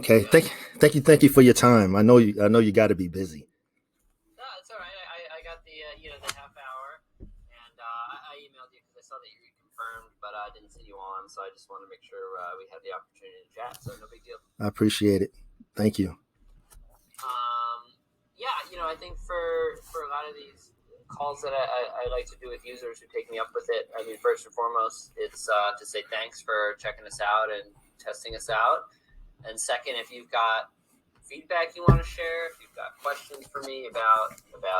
Okay. Thank you for your time. I know you got to be busy. No, it's all right. I got the half hour, and I emailed you because I saw that you reconfirmed, but I didn't see you on, so I just wanted to make sure we had the opportunity to chat. So no big deal. I appreciate it. Thank you. Yeah, I think for a lot of these calls that I like to do with users who take me up with it, I mean, first and foremost, it's to say thanks for checking us out and testing us out. And second, if you've got feedback you want to share, if you've got questions for me about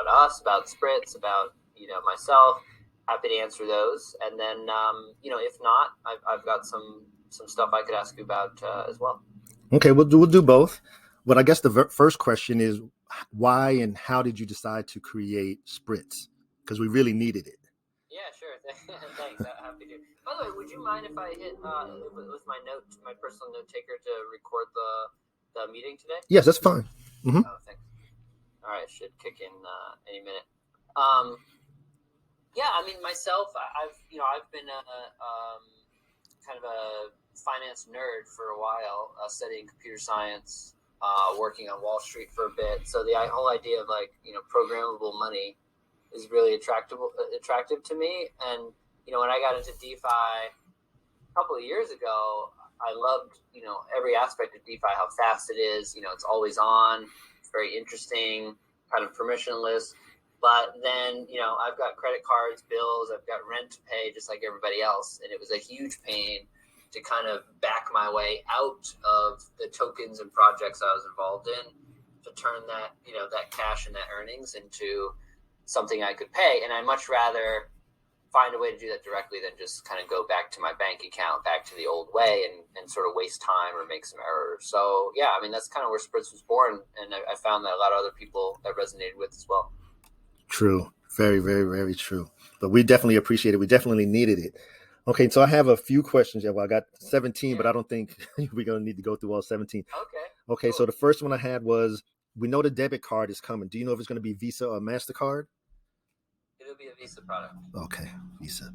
us, about Spritz, about myself, happy to answer those. And then if not, I've got some stuff I could ask you about as well. Okay, we'll do both. But I guess the first question is why and how did you decide to create Spritz? Because we really needed it. Yeah, sure. Thanks. Happy to. By the way, would you mind if I hit with my personal note taker to record the meeting today? Yes, that's fine. Mm-hmm. Oh, thanks. All right, should kick in any minute. Yeah, I mean, myself, I've been a kind of a finance nerd for a while, studying computer science, working on Wall Street for a bit. So the whole idea of programmable money is really attractive to me. And when I got into DeFi a couple of years ago, I loved every aspect of DeFi, how fast it is. It's always on. It's very interesting, kind of permissionless. But then I've got credit cards, bills, I've got rent to pay, just like everybody else, and it was a huge pain to kind of back my way out of the tokens and projects I was involved in to turn that that cash and that earnings into something I could pay. And I'd much rather find a way to do that directly than just kind of go back to my bank account, back to the old way and sort of waste time or make some errors. So yeah, I mean, that's kind of where Spritz was born. And I found that a lot of other people that resonated with as well. True. Very, very, very true. But we definitely appreciate it. We definitely needed it. Okay, so I have a few questions. Yeah, well, I got 17, but I don't think we're going to need to go through all 17. Okay, cool. So the first one I had was, we know the debit card is coming. Do you know if it's going to be Visa or MasterCard? It'll be a Visa product. Okay, Visa.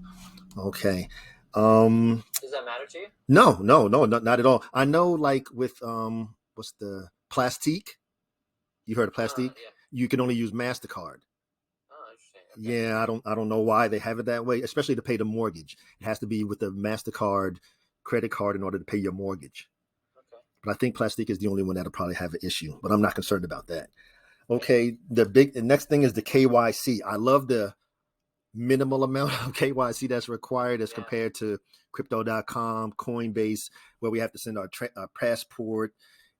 Okay. Does that matter to you? No, not at all. I know, like with what's the Plastique? You heard of Plastique? Yeah. You can only use MasterCard. Oh, interesting. Okay. Yeah, I don't know why they have it that way, especially to pay the mortgage. It has to be with the MasterCard credit card in order to pay your mortgage. Okay. But I think Plastique is the only one that'll probably have an issue, but I'm not concerned about that. Okay, the next thing is the KYC. I love the minimal amount of KYC that's required as compared to Crypto.com, Coinbase, where we have to send our passport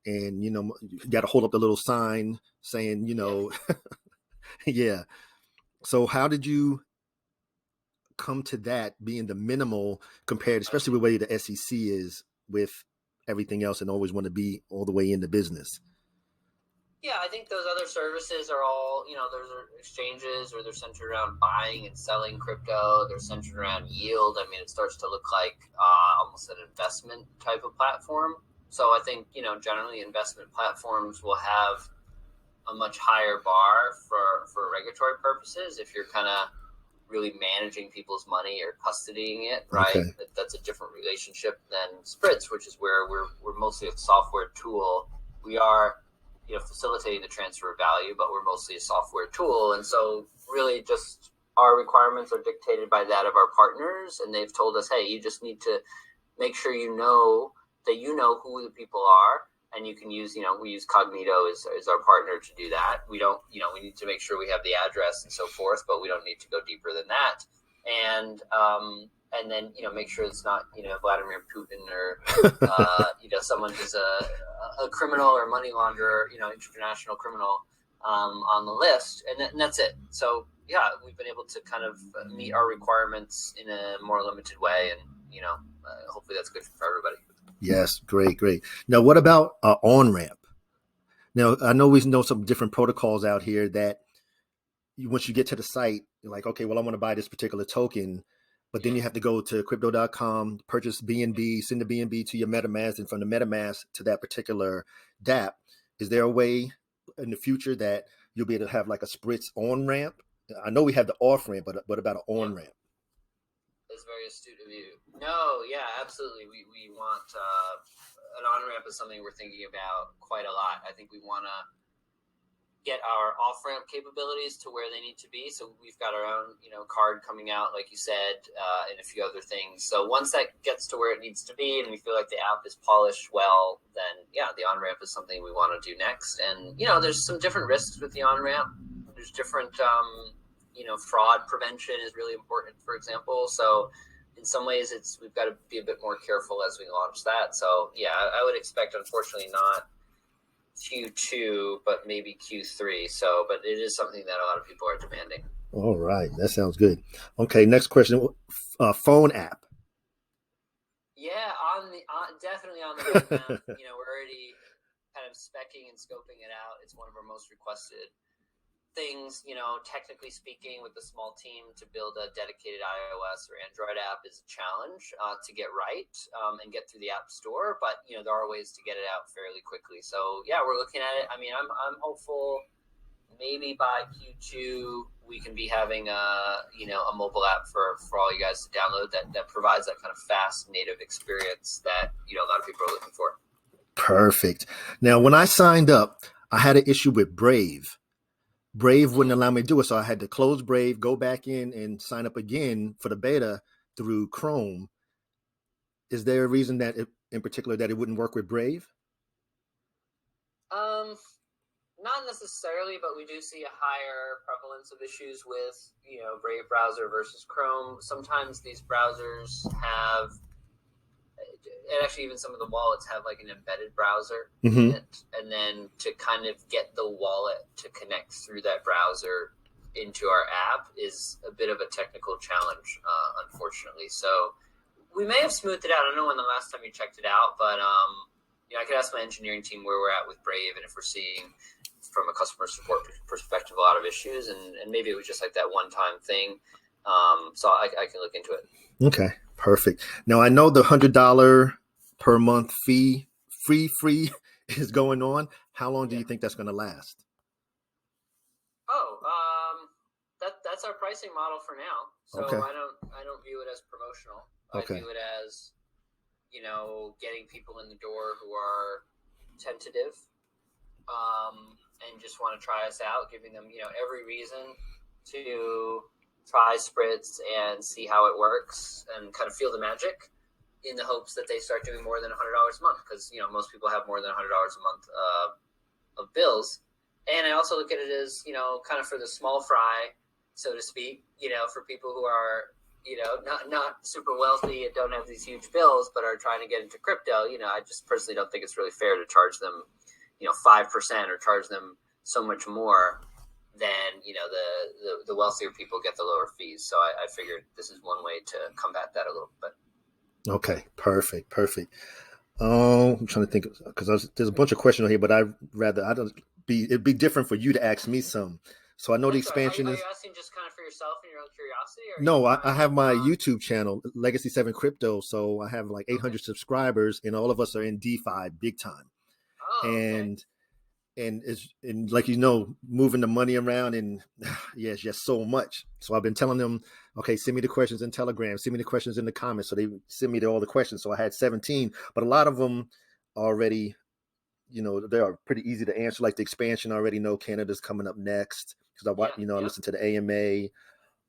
and, you got to hold up the little sign saying, yeah. So how did you come to that being the minimal compared, especially with the way the SEC is with everything else and always want to be all the way in the business? Yeah, I think those other services are all, those are exchanges or they're centered around buying and selling crypto. They're centered around yield. I mean, it starts to look like almost an investment type of platform. So I think, generally investment platforms will have a much higher bar for regulatory purposes if you're kind of really managing people's money or custodying it, right? Okay. That's a different relationship than Spritz, which is where we're mostly a software tool. We are facilitating the transfer of value, but we're mostly a software tool. And so really just our requirements are dictated by that of our partners. And they've told us, hey, you just need to make sure that who the people are. And you can use, we use Cognito as our partner to do that. We don't, we need to make sure we have the address and so forth, but we don't need to go deeper than that. And then, make sure it's not, Vladimir Putin or, someone who's a criminal or money launderer, international criminal on the list. And that's it. So, yeah, we've been able to kind of meet our requirements in a more limited way. And, hopefully that's good for everybody. Yes, great. Now, what about on-ramp? Now, I know we know some different protocols out here that once you get to the site, you're like, okay, well, I want to buy this particular token, but then you have to go to crypto.com, purchase BNB, send the BNB to your MetaMask, and from the MetaMask to that particular DApp. Is there a way in the future that you'll be able to have like a Spritz on-ramp? I know we have the off-ramp, but what about an on-ramp? That's very astute of you. No, yeah, absolutely. We want an on-ramp is something we're thinking about quite a lot. I think we want to get our off-ramp capabilities to where they need to be. So we've got our own, card coming out, like you said, and a few other things. So once that gets to where it needs to be and we feel like the app is polished well, then the on-ramp is something we want to do next. And, there's some different risks with the on-ramp. There's different, fraud prevention is really important, for example. So in some ways we've got to be a bit more careful as we launch that. So I would expect, unfortunately, not Q2, but maybe Q3. So, but it is something that a lot of people are demanding. All right. That sounds good. Okay. Next question. Phone app. Yeah. Definitely on the roadmap. We're already kind of speccing and scoping it out. It's one of our most requested things. Technically speaking, with a small team, to build a dedicated iOS or Android app is a challenge to get right and get through the app store. But there are ways to get it out fairly quickly. So we're looking at it. I mean, I'm hopeful maybe by Q2 we can be having a mobile app for all you guys to download that provides that kind of fast native experience that a lot of people are looking for. Perfect. Now, when I signed up, I had an issue with Brave. Brave wouldn't allow me to do it, so I had to close Brave, go back in, and sign up again for the beta through Chrome. Is there a reason that in particular that it wouldn't work with Brave? Not necessarily, but we do see a higher prevalence of issues with Brave browser versus Chrome. Sometimes these browsers have, and actually even some of the wallets have like an embedded browser in it. And then to kind of get the wallet to connect through that browser into our app is a bit of a technical challenge, unfortunately. So we may have smoothed it out. I don't know when the last time you checked it out, but I could ask my engineering team where we're at with Brave and if we're seeing from a customer support perspective a lot of issues, and maybe it was just like that one-time thing. So I can look into it. Okay, perfect. Now I know the $100 per month fee free is going on. How long do you think that's going to last? That's our pricing model for now. So okay. I don't view it as promotional. Okay. I view it as getting people in the door who are tentative and just want to try us out, giving them every reason to try Spritz and see how it works and kind of feel the magic, in the hopes that they start doing more than $100 a month, because most people have more than $100 a month of bills. And I also look at it as kind of for the small fry, so to speak, for people who are not super wealthy and don't have these huge bills but are trying to get into crypto. I just personally don't think it's really fair to charge them 5% or charge them so much more than the wealthier people get the lower fees. So I figured this is one way to combat that a little bit. Okay, perfect. I'm trying to think, because there's a bunch of questions on here, but it'd be different for you to ask me some. So I know the expansion is. Are you asking just kind of for yourself and your own curiosity? Or no, I have my YouTube channel, Legacy 7 Crypto. So I have like 800 subscribers, and all of us are in DeFi big time. And it's like moving the money around, and it's just so much. So I've been telling them, okay, send me the questions in Telegram, send me the questions in the comments. So they send me all the questions. So I had 17, but a lot of them already, they are pretty easy to answer. Like the expansion, I already know Canada's coming up next because I watch, I listen to the AMA.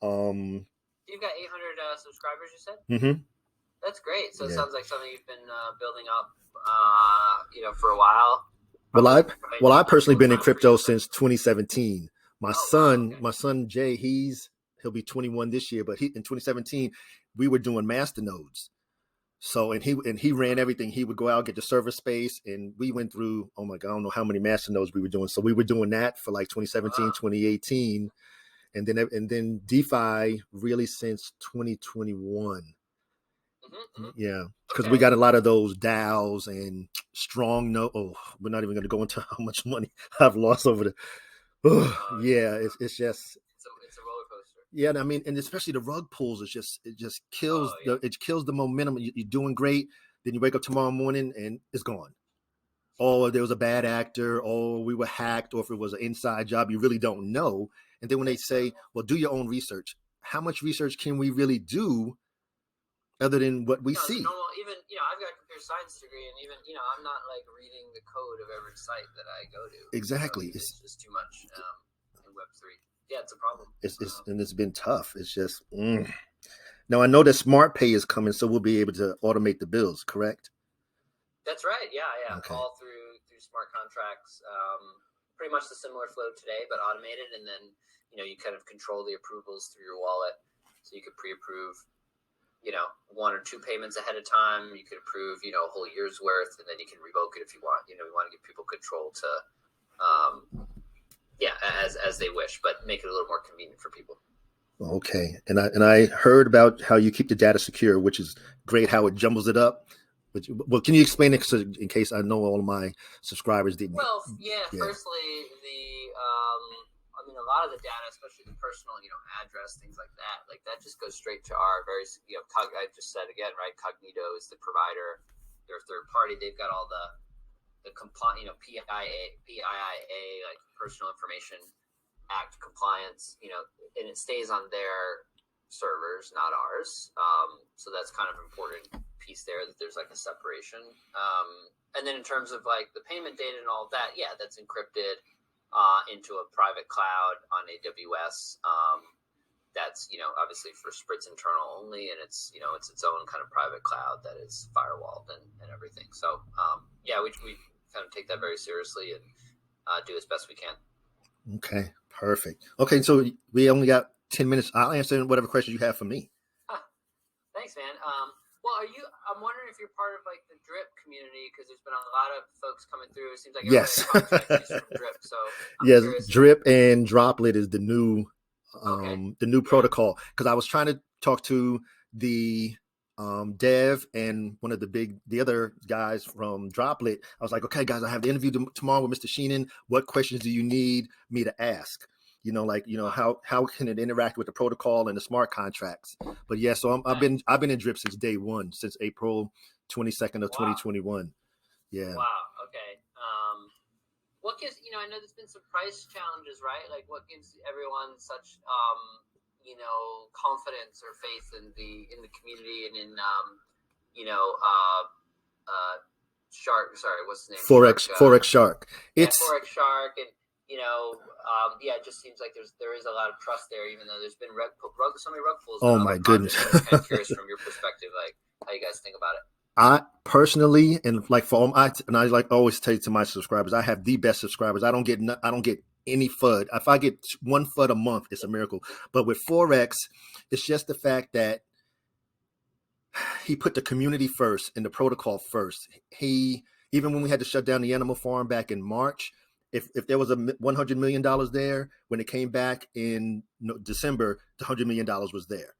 You've got 800 subscribers, you said? Mm-hmm. That's great. So it sounds like something you've been building up, for a while. Well, I've personally been in crypto since 2017. My son Jay, he'll be 21 this year, but in 2017 we were doing masternodes. So and he ran everything. He would go out, get the server space, and we went through, oh my God, I don't know how many masternodes we were doing. So we were doing that for like 2017, 2018, and then DeFi really since 2021. Mm-hmm. Yeah, because we got a lot of those DAOs and strong. We're not even going to go into how much money I've lost over the. It's just. It's a roller coaster. Yeah, I mean, and especially the rug pulls. It just kills the momentum. You're doing great, then you wake up tomorrow morning and it's gone. Oh, there was a bad actor. Oh, we were hacked. Or if it was an inside job, you really don't know. And then when they say, "Well, do your own research," how much research can we really do? Other than what we see. even, I've got a computer science degree, and even, I'm not like reading the code of every site that I go to. Exactly. So it's just too much in Web3. Yeah, it's a problem. And it's been tough. It's just, Now I know that Smart Pay is coming, so we'll be able to automate the bills, correct? That's right. Yeah. Okay. All through smart contracts. Pretty much the similar flow today, but automated. And then, you kind of control the approvals through your wallet. So you could pre-approve, 1 or 2 payments ahead of time. You could approve, a whole year's worth, and then you can revoke it if you want. We want to give people control to, as they wish, but make it a little more convenient for people. Okay. And I heard about how you keep the data secure, which is great, how it jumbles it up. Well, can you explain it in case I know all of my subscribers didn't? Well, firstly, a lot of the data, especially the personal, address, things like that just goes straight to our very, I just said again, right? Cognito is the provider. They're a third party. They've got all the compliant, PIIA, like Personal Information Act compliance, and it stays on their servers, not ours. So that's kind of an important piece there, that there's like a separation. And then in terms of like the payment data and all of that, that's encrypted into a private cloud on AWS. That's, obviously for Spritz internal only, and it's its own kind of private cloud that is firewalled and everything. So we kind of take that very seriously and do as best we can. Okay, perfect. Okay, so we only got 10 minutes. I'll answer whatever questions you have for me. Thanks, man. Well, I'm wondering if you're part of like the drip community, because there's been a lot of folks coming through. It seems like yes. Drip. So yes, drip and droplet is the new protocol. Because I was trying to talk to the Dev and one of the other guys from Droplet. I was like, okay, guys, I have the interview tomorrow with Mr. Sheehan. What questions do you need me to ask? How can it interact with the protocol and the smart contracts? But so I've been in Drip since day one, since April 22nd of 2021. Yeah. Wow. Okay. What gives I know there's been some price challenges, right? Like, what gives everyone such confidence or faith in the community and in Shark? Sorry, what's the name? Forex Shark. It's Forex Shark, and it just seems like there is a lot of trust there, even though there's been so many rug pulls. Oh my goodness! I'm kind of curious from your perspective, like how you guys think about it. I personally, and like I like always tell to my subscribers, I have the best subscribers. I don't get any FUD. If I get 1 FUD a month, it's a miracle. But with Forex, it's just the fact that he put the community first and the protocol first. Even when we had to shut down the animal farm back in March, if there was $100 million there, when it came back in December, the $100 million was there.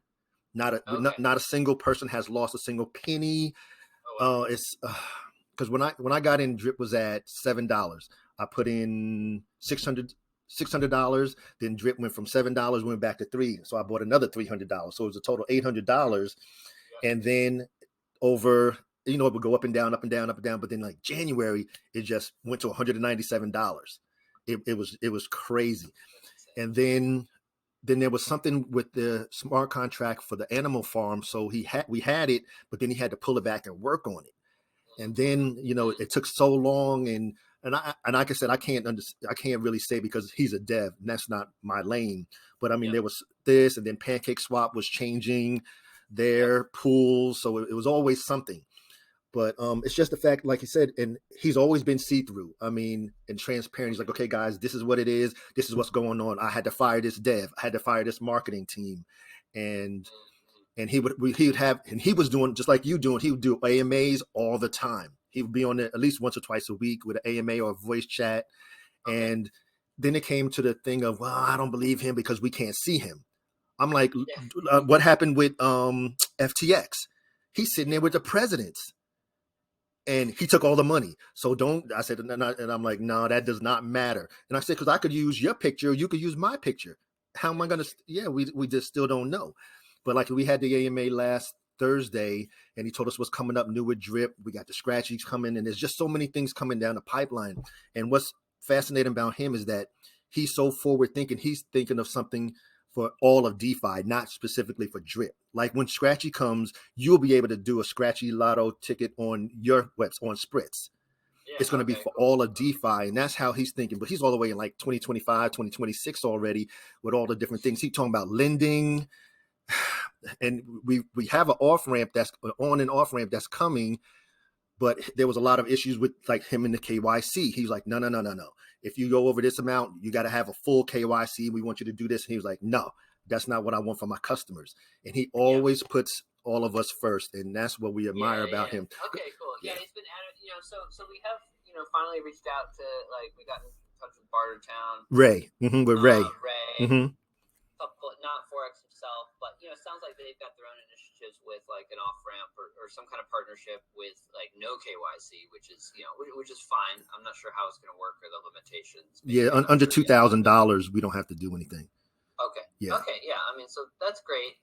Not a single person has lost a single penny. It's because when I got in, drip was at $7. I put in $600. Then drip went from $7, went back to $3. So I bought another $300. So it was a total $800. And then over, it would go up and down, up and down, up and down. But then like January, it just went to $197. It was crazy. And then there was something with the smart contract for the animal farm. So we had it, but then he had to pull it back and work on it. And then, it took so long. And like I said, I can't really say because he's a dev and that's not my lane. But I mean, there was this, and then Pancake Swap was changing their pools. So it was always something. But it's just the fact, like you said, and he's always been see-through. I mean, and transparent. He's like, okay, guys, this is what it is. This is what's going on. I had to fire this dev. I had to fire this marketing team. And he was doing just like you doing. He would do AMAs all the time. He would be on there at least once or twice a week with an AMA or a voice chat. And then it came to the thing of, well, I don't believe him because we can't see him. I'm like, what happened with FTX? He's sitting there with the presidents. And he took all the money. So I said, and I'm like, no, that does not matter. And I said, because I could use your picture, you could use my picture. How am I going to, we just still don't know. But like we had the AMA last Thursday, and he told us what's coming up new with drip. We got the scratchies coming, and there's just so many things coming down the pipeline. And what's fascinating about him is that he's so forward thinking. He's thinking of something for all of DeFi, not specifically for drip. Like when Scratchy comes, you'll be able to do a Scratchy Lotto ticket on your website on Spritz. Yeah, it's going to be for all of DeFi, and that's how he's thinking. But he's all the way in like 2025, 2026 already with all the different things. He's talking about lending, and we have an off ramp that's on and off ramp that's coming. But there was a lot of issues with like him in the KYC. He's like, no. If you go over this amount, you got to have a full KYC. We want you to do this. And he was like, no, that's not what I want for my customers. And he always puts all of us first. And that's what we admire about him. Okay, cool. Yeah, he's been at it, so we have, finally reached out to, like, we got in touch with Bartertown. Ray. With Ray. Not Forex himself, but, it sounds like they've got their own initiatives with, like, an off-ramp or some kind of partnership with, like, no KYC, which is, which is fine. I'm not sure how it's going to work or the limitations. Maybe under $2,000, we don't have to do anything. Okay. Yeah. Okay, yeah. I mean, so that's great.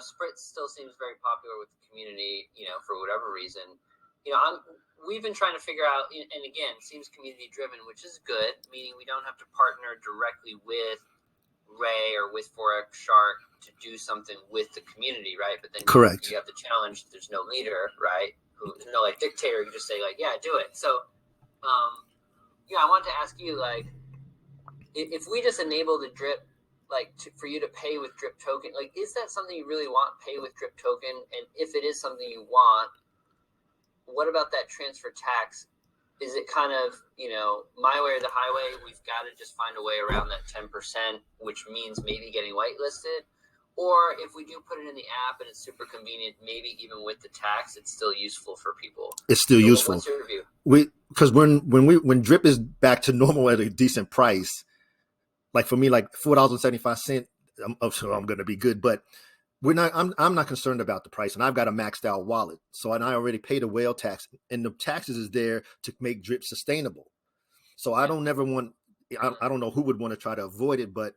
Spritz still seems very popular with the community, for whatever reason. We've been trying to figure out, and again, it seems community-driven, which is good, meaning we don't have to partner directly with Ray or with Forex Shark to do something with the community, right? But then correct. You have the challenge. There's no leader, right? There's no like dictator. You just say like, yeah, do it. So, I wanted to ask you, like, if we just enable the drip, like for you to pay with drip token, like, is that something you really want? Pay with drip token, and if it is something you want, what about that transfer tax? Is it kind of, my way or the highway? We've got to just find a way around that 10%, which means maybe getting whitelisted. Or if we do put it in the app and it's super convenient, maybe even with the tax, it's still useful for people. It's still useful. What's your view? Because when drip is back to normal at a decent price, like for me, like $4.75, I'm going to be good. But I'm not concerned about the price, and I've got a maxed out wallet. So, and I already paid a whale tax, and the taxes is there to make drip sustainable. So I don't know who would want to try to avoid it, but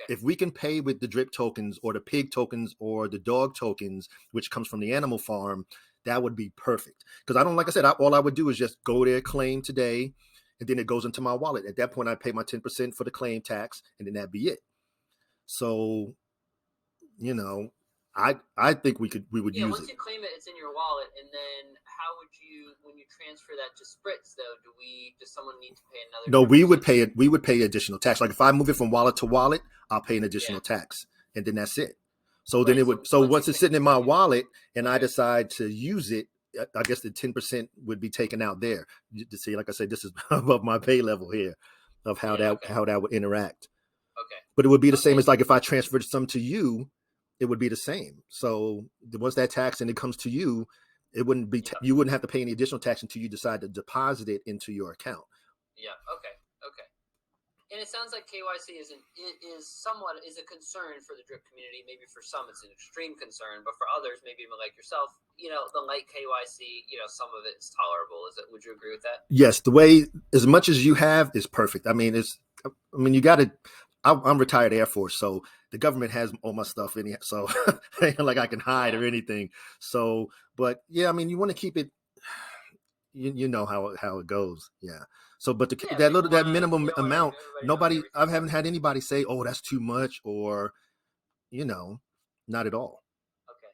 if we can pay with the drip tokens or the pig tokens or the dog tokens, which comes from the animal farm, that would be perfect. Because like I said, all I would do is just go there, claim today, and then it goes into my wallet. At that point, I pay my 10% for the claim tax, and then that'd be it. So, I think we would use it. Once you claim it, it's in your wallet, and then how would you, when you transfer that to Spritz, though, does someone need to pay another? No, we would pay it. We would pay additional tax. Like if I move it from wallet to wallet, I'll pay an additional tax, and then that's it. So then it would. So once it's sitting in my wallet, and I decide to use it, I guess the 10% would be taken out there. To see, like I said, this is above my pay level here of how that would interact. Okay. But it would be the same as like if I transferred some to you. It would be the same. So once that tax and it comes to you, it wouldn't be you wouldn't have to pay any additional tax until you decide to deposit it into your account. Yeah. Okay. And it sounds like KYC is a concern for the drip community. Maybe for some it's an extreme concern, but for others, maybe even like yourself, the light KYC, some of it is tolerable. Would you agree with that? Yes, the way as much as you have is perfect. I mean, you got to. I'm retired Air Force, so the government has all my stuff in here, so like I can hide or anything. So, but yeah, I mean, you want to keep it. You know how it goes, yeah. So, but that minimum amount, I haven't had anybody say, "Oh, that's too much," or not at all. Okay.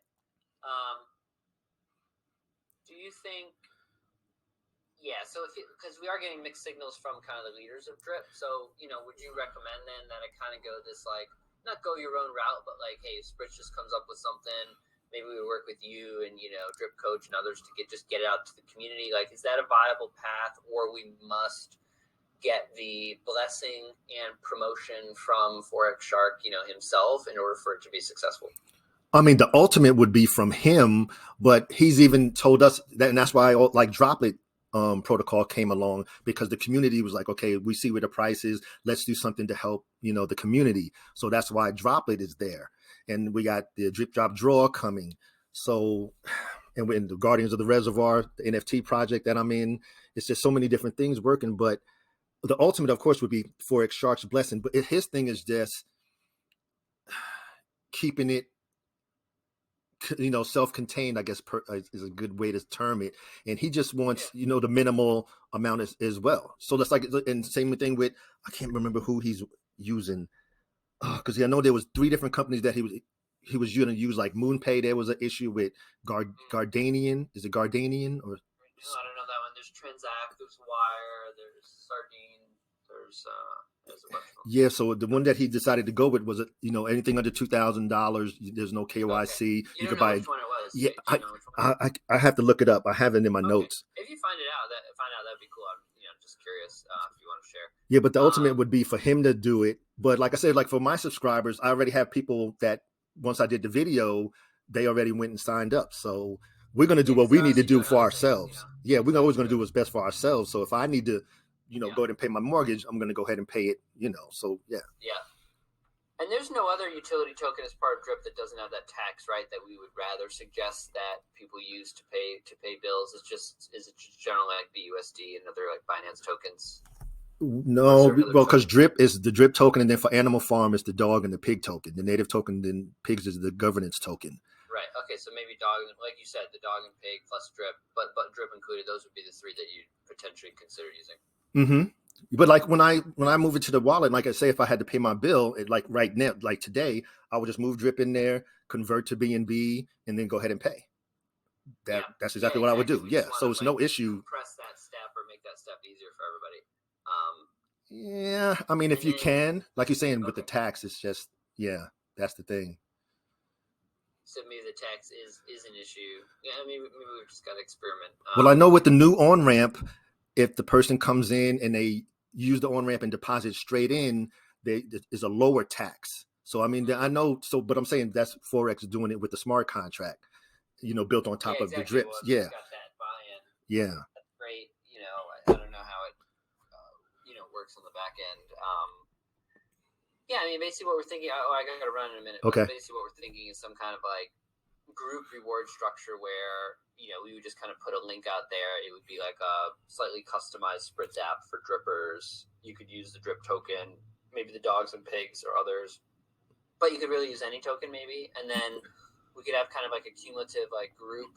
Do you think? Yeah, so because we are getting mixed signals from kind of the leaders of drip, so would you recommend then that it kind of go this like not go your own route, but like, hey, Spritz just comes up with something, maybe we work with you and Drip Coach and others to get it out to the community. Like, is that a viable path, or we must get the blessing and promotion from Forex Shark, himself in order for it to be successful? I mean, the ultimate would be from him, but he's even told us that, and that's why like Droplet protocol came along, because the community was like, okay, we see where the price is. Let's do something to help, the community. So that's why Droplet is there. And we got the Drip Drop Draw coming. So, and we're in the Guardians of the Reservoir, the NFT project that I'm in. It's just so many different things working. But the ultimate, of course, would be Forex Shark's blessing. But his thing is just keeping it, self-contained, I guess is a good way to term it. And he just wants, the minimal amount as well. So that's like, and same thing with, I can't remember who he's using. because I know there was 3 different companies that he was going to use, like MoonPay. There was an issue with Gardanian. Is it Gardanian or? I don't know that one. There's Transact, there's Wire, there's Sardine, there's a bunch of them. Yeah, so the one that he decided to go with was, anything under $2,000. There's no KYC. Okay. You could buy which one it was. Yeah, I have to look it up. I have it in my notes. If you find out, that'd be cool. I'm just curious if you want to share. Yeah, but the ultimate would be for him to do it. But like I said, like for my subscribers, I already have people that once I did the video, they already went and signed up. So we're going to do what we need to do for ourselves. Yeah, we're always going to do what's best for ourselves. So if I need to, go ahead and pay my mortgage, I'm going to go ahead and pay it, So, yeah. Yeah. And there's no other utility token as part of DRIP that doesn't have that tax, right? That we would rather suggest that people use to pay bills. Is it just generally like BUSD and other like Binance tokens? No, well, because DRIP is the DRIP token, and then for Animal Farm it's the dog and the pig token. The native token, then pigs is the governance token. Right. Okay. So maybe dog, like you said, the dog and pig plus DRIP, but DRIP included. Those would be the 3 that you potentially consider using. Mm-hmm. But like when I move it to the wallet, like I say, if I had to pay my bill, like right now, like today, I would just move DRIP in there, convert to BNB, and then go ahead and pay. That's exactly what I would do. Yeah. So it's no issue. Press that step or make that step easier for everybody. Yeah, I mean, if you can, like you're saying, with the tax, it's just, that's the thing. So maybe the tax is an issue. Yeah, maybe we've just got to experiment. Well, I know with the new on-ramp, if the person comes in and they use the on-ramp and deposit straight in, is a lower tax. So, I mean, I know, but I'm saying that's Forex doing it with the smart contract, built on top of the DRIPs. Well, got that buy-in. Yeah. That's great. I don't know how it, works on the back end. Yeah, I mean, basically what we're thinking, I got to run in a minute. Okay. Basically what we're thinking is some kind of like group reward structure where, we would just kind of put a link out there. It would be like a slightly customized Spritz app for drippers. You could use the drip token, maybe the dogs and pigs or others, but you could really use any token maybe. And then we could have kind of like a cumulative like group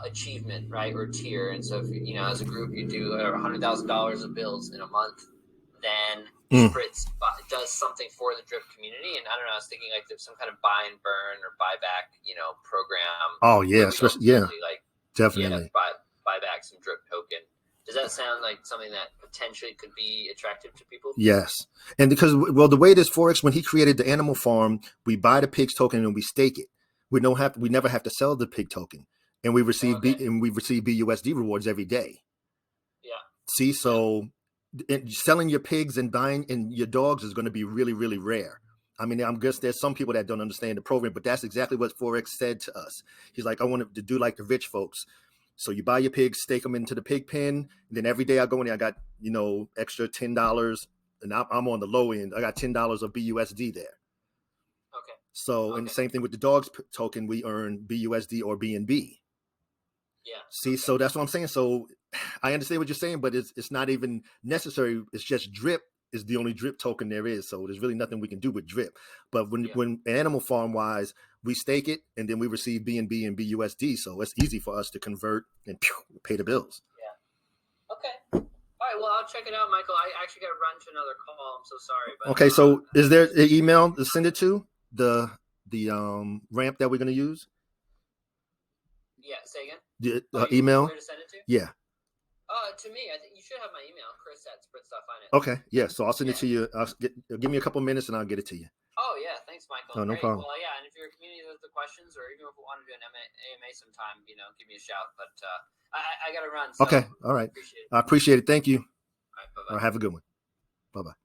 achievement, right, or tier. And so if as a group you do $100,000 of bills in a month, then Spritz does something for the drip community. And I don't know, I was thinking like there's some kind of buy and burn or buyback program. Oh yeah, especially like definitely buy back some drip token. Does that sound like something that potentially could be attractive to people? Yes. And because, the way it is Forex, when he created the Animal Farm, we buy the pig's token and we stake it. We never have to sell the pig token. And we receive BUSD rewards every day. Yeah. See, so selling your pigs and buying and your dogs is going to be really, really rare. I mean, I'm guess there's some people that don't understand the program, but that's exactly what Forex said to us. He's like, I want to do like the rich folks. So you buy your pigs, stake them into the pig pen, and then every day I go in there, I got, extra $10, and I'm on the low end. I got $10 of BUSD there. Okay. So, and the same thing with the dogs token, we earn BUSD or BNB. Yeah. See, so that's what I'm saying. So I understand what you're saying, but it's not even necessary. It's just drip is the only drip token there is. So there's really nothing we can do with drip. But when Animal Farm wise, we stake it and then we receive BNB and BUSD. So it's easy for us to convert and pay the bills. Yeah. Okay. All right. Well, I'll check it out, Michael. I actually got to run to another call. I'm so sorry. But, okay. So is there an email to send it to the ramp that we're going to use? Yeah. Say again. The email? Where to send it to? Yeah. To me, I think you should have my email, Chris@Spritz.Finance. Okay. Yeah. So I'll send it to you. Give me a couple minutes and I'll get it to you. Oh yeah. Thanks, Michael. Oh, no problem. Well, yeah. And if you're a community with the questions, or even if we want to do an AMA sometime, give me a shout. But I got to run. So okay. All right. Appreciate it. I appreciate it. Thank you. All right. Bye-bye. All right, have a good one. Bye-bye.